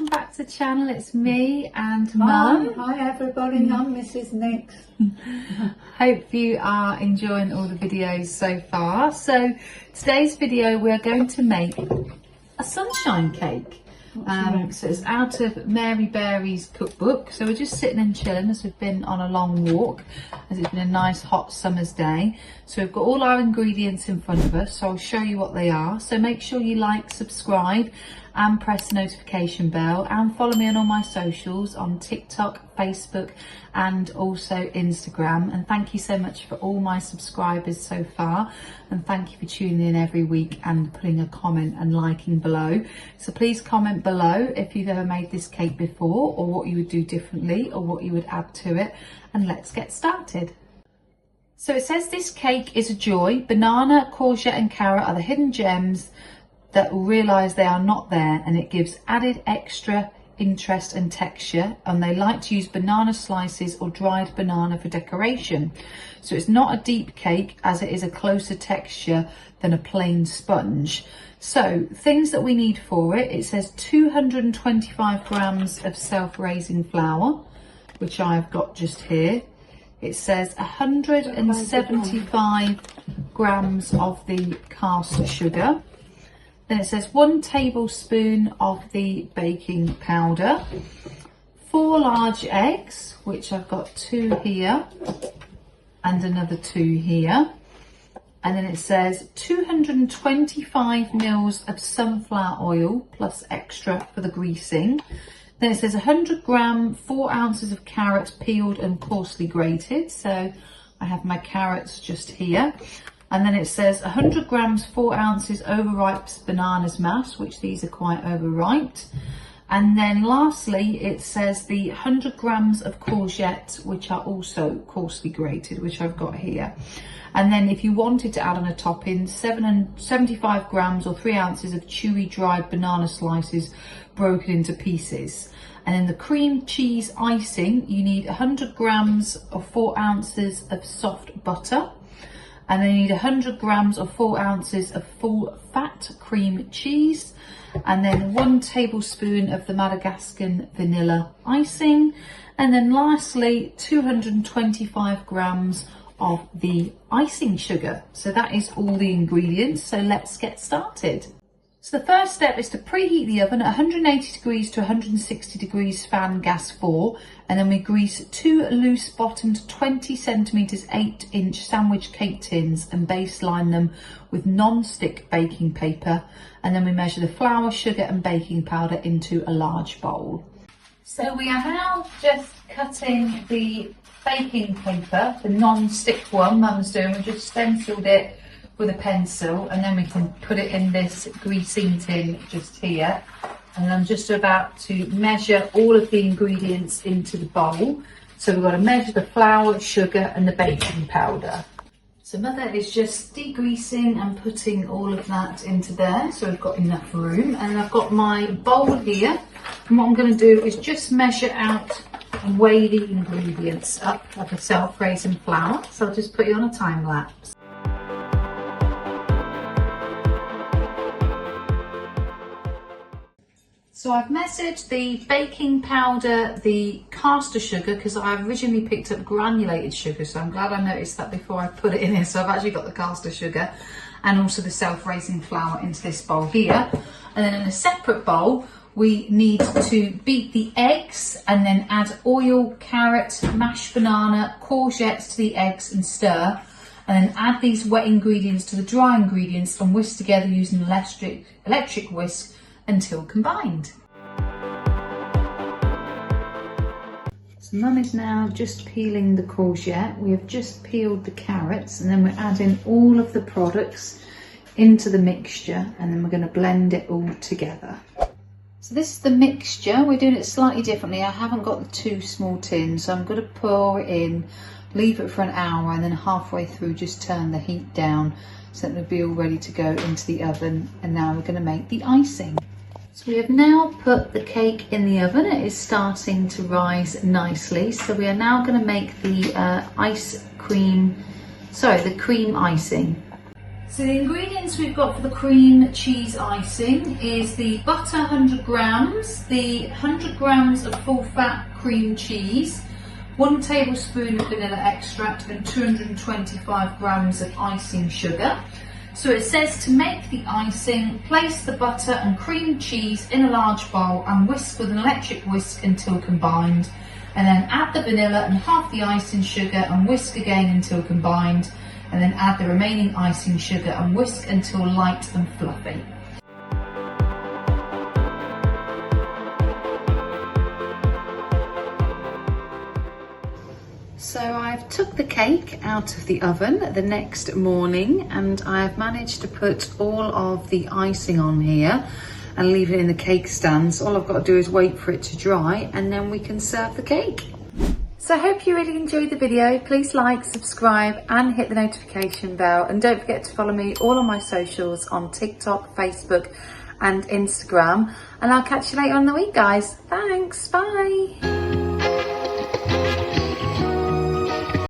welcome back to the channel. It's me and Mum. Hi everybody, I'm Mrs. Nix. Hope you are enjoying all the videos so far. So today's video we're going to make a sunshine cake. So it's out of Mary Berry's cookbook. So we're just sitting and chilling as we've been on a long walk, as it's been a nice hot summer's day. So we've got all our ingredients in front of us, so I'll show you what they are. So make sure you like, subscribe and press the notification bell, and follow me on all my socials on TikTok, Facebook and also Instagram. And thank you so much for all my subscribers so far, and thank you for tuning in every week and putting a comment and liking below. So please comment below if you've ever made this cake before, or what you would do differently, or what you would add to it, and let's get started. So it says this cake is a joy. Banana, courgette and carrot are the hidden gems that will realise they are not there, and it gives added extra interest and texture. And they like to use banana slices or dried banana for decoration. So it's not a deep cake, as it is a closer texture than a plain sponge. So things that we need for it, it says 225 grams of self-raising flour, which I've got just here. It says 175 grams of the caster sugar. Then it says 1 tablespoon of the baking powder, 4 large eggs, which I've got 2 here and another 2 here. And then it says 225 mils of sunflower oil plus extra for the greasing. Then it says 100 gram, 4 ounces of carrots peeled and coarsely grated. So I have my carrots just here. And then it says 100 grams, 4 ounces overripe bananas mashed, which these are quite overripe. And then lastly, it says the 100 grams of courgette, which are also coarsely grated, which I've got here. And then if you wanted to add on a topping, 75 grams or 3 ounces of chewy dried banana slices broken into pieces. And then the cream cheese icing, you need 100 grams or 4 ounces of soft butter. And then you need 100 grams or 4 ounces of full fat cream cheese, and then 1 tablespoon of the Madagascar vanilla icing, and then lastly 225 grams of the icing sugar. So that is all the ingredients. So let's get started. So the first step is to preheat the oven at 180 degrees to 160 degrees fan gas 4, and then we grease 2 loose bottomed 20 centimeters 8-inch sandwich cake tins and baseline them with non-stick baking paper, and then we measure the flour, sugar and baking powder into a large bowl. So we are now just cutting the baking paper, the non-stick one Mum's doing. We just stenciled it with a pencil, and then we can put it in this greasing tin just here. And I'm just about to measure all of the ingredients into the bowl. So we've got to measure the flour, sugar and the baking powder. So Mother is just degreasing and putting all of that into there, so we've got enough room. And I've got my bowl here, and what I'm going to do is just measure out and weigh the ingredients up of the self-raising flour. So I'll just put you on a time lapse. So I've measured the baking powder, the caster sugar, because I originally picked up granulated sugar, so I'm glad I noticed that before I put it in here. So I've actually got the caster sugar and also the self-raising flour into this bowl here. And then in a separate bowl, we need to beat the eggs and then add oil, carrot, mashed banana, courgettes to the eggs and stir. And then add these wet ingredients to the dry ingredients and whisk together using an electric whisk until combined. So Mum is now just peeling the courgette. We have just peeled the carrots, and then we're adding all of the products into the mixture, and then we're going to blend it all together. So this is the mixture. We're doing it slightly differently. I haven't got the 2 small tins, so I'm going to pour it in, leave it for an hour, and then halfway through just turn the heat down so that it'll be all ready to go into the oven. And now we're going to make the icing. So we have now put the cake in the oven. It is starting to rise nicely. So we are now going to make the cream icing. So the ingredients we've got for the cream cheese icing is the butter 100 grams, the 100 grams of full fat cream cheese, 1 tablespoon of vanilla extract and 225 grams of icing sugar. So it says to make the icing, place the butter and cream cheese in a large bowl and whisk with an electric whisk until combined. And then add the vanilla and half the icing sugar and whisk again until combined. And then add the remaining icing sugar and whisk until light and fluffy. So I've took the cake out of the oven the next morning and I've managed to put all of the icing on here and leave it in the cake stand. So all I've got to do is wait for it to dry and then we can serve the cake. So I hope you really enjoyed the video. Please like, subscribe and hit the notification bell. And don't forget to follow me all on my socials on TikTok, Facebook and Instagram. And I'll catch you later on in the week, guys. Thanks, bye.